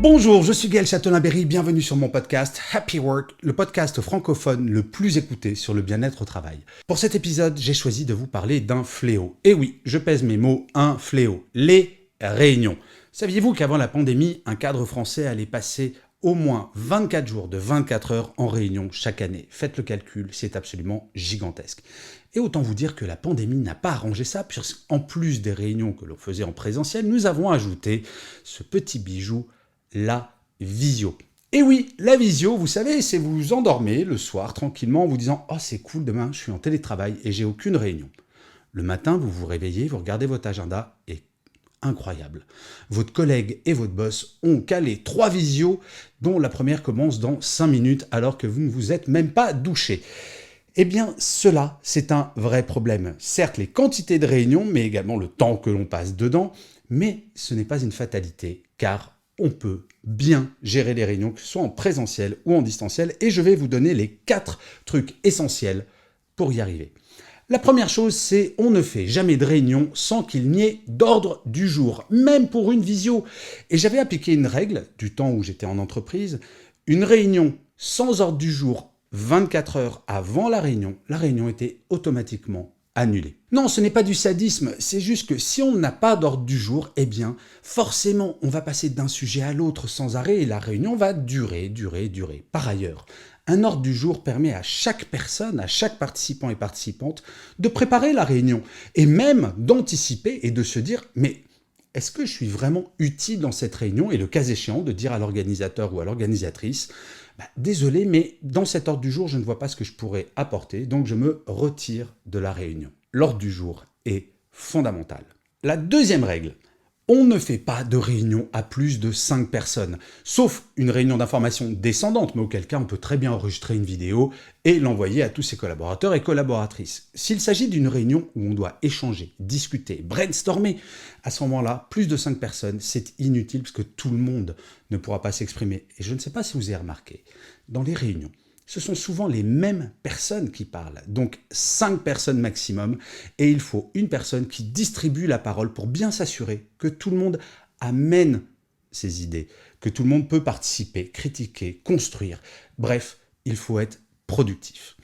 Bonjour, je suis Gaël Châtelain-Berry, bienvenue sur mon podcast Happy Work, le podcast francophone le plus écouté sur le bien-être au travail. Pour cet épisode, j'ai choisi de vous parler d'un fléau. Et oui, je pèse mes mots, un fléau, les réunions. Saviez-vous qu'avant la pandémie, un cadre français allait passer au moins 24 jours de 24 heures en réunion chaque année? Faites le calcul, c'est absolument gigantesque. Et autant vous dire que la pandémie n'a pas arrangé ça, puisqu'en plus des réunions que l'on faisait en présentiel, nous avons ajouté ce petit bijou, la visio. Et oui, la visio, vous savez, c'est vous vous endormez le soir tranquillement en vous disant « Oh, c'est cool, demain, je suis en télétravail et j'ai aucune réunion. » Le matin, vous vous réveillez, vous regardez votre agenda et incroyable. Votre collègue et votre boss ont calé 3 visios, dont la première commence dans 5 minutes alors que vous ne vous êtes même pas douché. Eh bien, cela, c'est un vrai problème. Certes, les quantités de réunions, mais également le temps que l'on passe dedans, mais ce n'est pas une fatalité, car on peut bien gérer les réunions, que ce soit en présentiel ou en distanciel, et je vais vous donner les 4 trucs essentiels pour y arriver. La première chose, c'est on ne fait jamais de réunion sans qu'il n'y ait d'ordre du jour, même pour une visio. Et j'avais appliqué une règle du temps où j'étais en entreprise, une réunion sans ordre du jour 24 heures avant la réunion était automatiquement annulée. Non, ce n'est pas du sadisme, c'est juste que si on n'a pas d'ordre du jour, eh bien, forcément, on va passer d'un sujet à l'autre sans arrêt et la réunion va durer. Par ailleurs, un ordre du jour permet à chaque personne, à chaque participant et participante de préparer la réunion et même d'anticiper et de se dire « mais est-ce que je suis vraiment utile dans cette réunion ?» et le cas échéant de dire à l'organisateur ou à l'organisatrice désolé, mais dans cet ordre du jour, je ne vois pas ce que je pourrais apporter, donc je me retire de la réunion. L'ordre du jour est fondamental. La deuxième règle, on ne fait pas de réunion à plus de 5 personnes, sauf une réunion d'information descendante, mais auquel cas on peut très bien enregistrer une vidéo et l'envoyer à tous ses collaborateurs et collaboratrices. S'il s'agit d'une réunion où on doit échanger, discuter, brainstormer, à ce moment-là, plus de 5 personnes, c'est inutile parce que tout le monde ne pourra pas s'exprimer. Et je ne sais pas si vous avez remarqué, dans les réunions, ce sont souvent les mêmes personnes qui parlent, donc 5 personnes maximum, et il faut une personne qui distribue la parole pour bien s'assurer que tout le monde amène ses idées, que tout le monde peut participer, critiquer, construire. Bref, il faut être productif.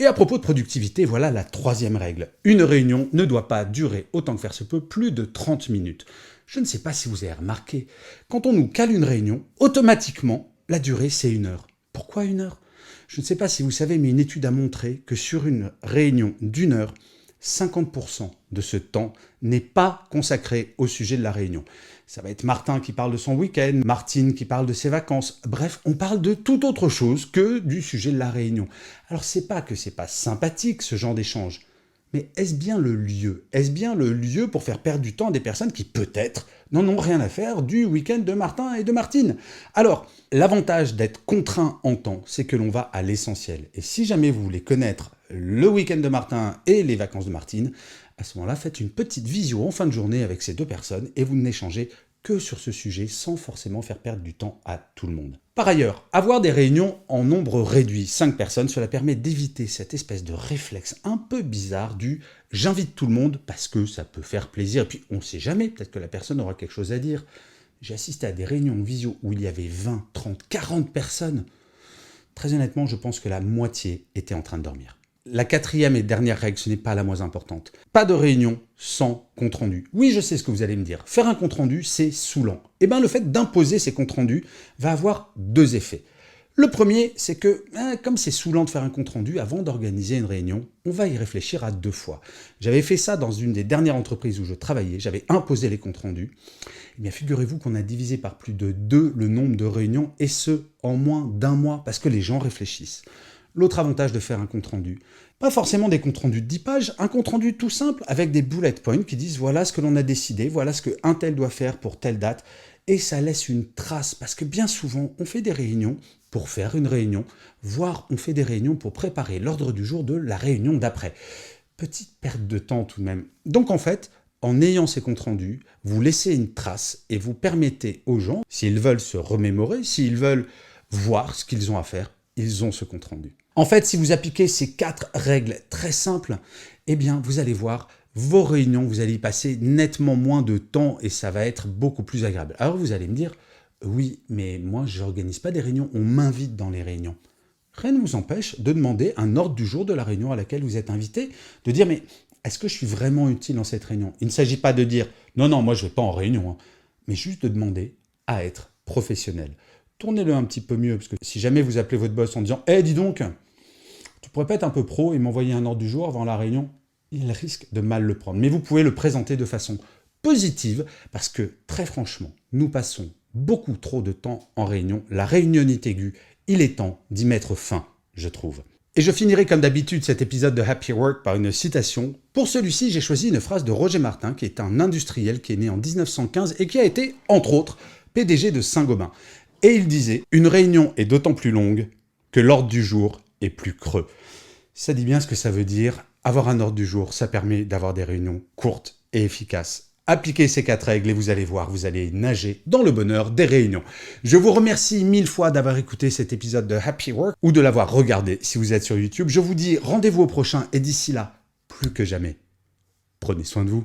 Et à propos de productivité, voilà la troisième règle. Une réunion ne doit pas durer, autant que faire se peut, plus de 30 minutes. Je ne sais pas si vous avez remarqué, quand on nous cale une réunion, automatiquement, la durée c'est 1 heure. Pourquoi 1 heure ? Je ne sais pas si vous savez, mais une étude a montré que sur une réunion d'1 heure, 50% de ce temps n'est pas consacré au sujet de la réunion. Ça va être Martin qui parle de son week-end, Martine qui parle de ses vacances. Bref, on parle de toute autre chose que du sujet de la réunion. Alors c'est pas que c'est pas sympathique ce genre d'échange, mais est-ce bien le lieu? Est-ce bien le lieu pour faire perdre du temps à des personnes qui peut-être n'en ont rien à faire du week-end de Martin et de Martine? Alors, l'avantage d'être contraint en temps, c'est que l'on va à l'essentiel. Et si jamais vous voulez connaître le week-end de Martin et les vacances de Martine, à ce moment-là, faites une petite visio en fin de journée avec ces 2 personnes et vous n'échangez que sur ce sujet sans forcément faire perdre du temps à tout le monde. Par ailleurs, avoir des réunions en nombre réduit, 5 personnes, cela permet d'éviter cette espèce de réflexe un peu bizarre du « j'invite tout le monde » parce que ça peut faire plaisir, et puis on ne sait jamais, peut-être que la personne aura quelque chose à dire. J'ai assisté à des réunions de visio où il y avait 20, 30, 40 personnes. Très honnêtement, je pense que la moitié était en train de dormir. La 4e et dernière règle, ce n'est pas la moins importante. Pas de réunion sans compte-rendu. Oui, je sais ce que vous allez me dire. Faire un compte-rendu, c'est saoulant. Eh bien, le fait d'imposer ces comptes-rendus va avoir 2 effets. Le premier, c'est que, comme c'est saoulant de faire un compte-rendu, avant d'organiser une réunion, on va y réfléchir à 2 fois. J'avais fait ça dans une des dernières entreprises où je travaillais, j'avais imposé les comptes-rendus. Eh bien, figurez-vous qu'on a divisé par plus de 2 le nombre de réunions, et ce, en moins d'1 mois, parce que les gens réfléchissent. L'autre avantage de faire un compte-rendu, pas forcément des comptes-rendus de 10 pages, un compte-rendu tout simple avec des bullet points qui disent voilà ce que l'on a décidé, voilà ce qu'un tel doit faire pour telle date, et ça laisse une trace, parce que bien souvent, on fait des réunions pour faire une réunion, voire on fait des réunions pour préparer l'ordre du jour de la réunion d'après. Petite perte de temps tout de même. Donc en fait, en ayant ces comptes rendus, vous laissez une trace et vous permettez aux gens, s'ils veulent se remémorer, s'ils veulent voir ce qu'ils ont à faire, ils ont ce compte rendu. En fait, si vous appliquez ces 4 règles très simples, eh bien, vous allez voir, vos réunions, vous allez y passer nettement moins de temps et ça va être beaucoup plus agréable. Alors vous allez me dire, Oui, mais moi, je n'organise pas des réunions, on m'invite dans les réunions. Rien ne vous empêche de demander un ordre du jour de la réunion à laquelle vous êtes invité, de dire, mais est-ce que je suis vraiment utile dans cette réunion? Il ne s'agit pas de dire, non, non, moi je ne vais pas en réunion, hein, mais juste de demander à être professionnel. Tournez-le un petit peu mieux, parce que si jamais vous appelez votre boss en disant, dis donc, tu pourrais pas être un peu pro et m'envoyer un ordre du jour avant la réunion, il risque de mal le prendre. Mais vous pouvez le présenter de façon positive, parce que très franchement, nous passons beaucoup trop de temps en réunion. La réunionnite aiguë, il est temps d'y mettre fin, je trouve. Et je finirai comme d'habitude cet épisode de Happy Work par une citation. Pour celui-ci, j'ai choisi une phrase de Roger Martin, qui est un industriel qui est né en 1915 et qui a été, entre autres, PDG de Saint-Gobain. Et il disait « Une réunion est d'autant plus longue que l'ordre du jour est plus creux ». Ça dit bien ce que ça veut dire. Avoir un ordre du jour, ça permet d'avoir des réunions courtes et efficaces. Appliquez ces 4 règles et vous allez voir, vous allez nager dans le bonheur des réunions. Je vous remercie 1000 fois d'avoir écouté cet épisode de Happy Work ou de l'avoir regardé si vous êtes sur YouTube. Je vous dis rendez-vous au prochain et d'ici là, plus que jamais, prenez soin de vous.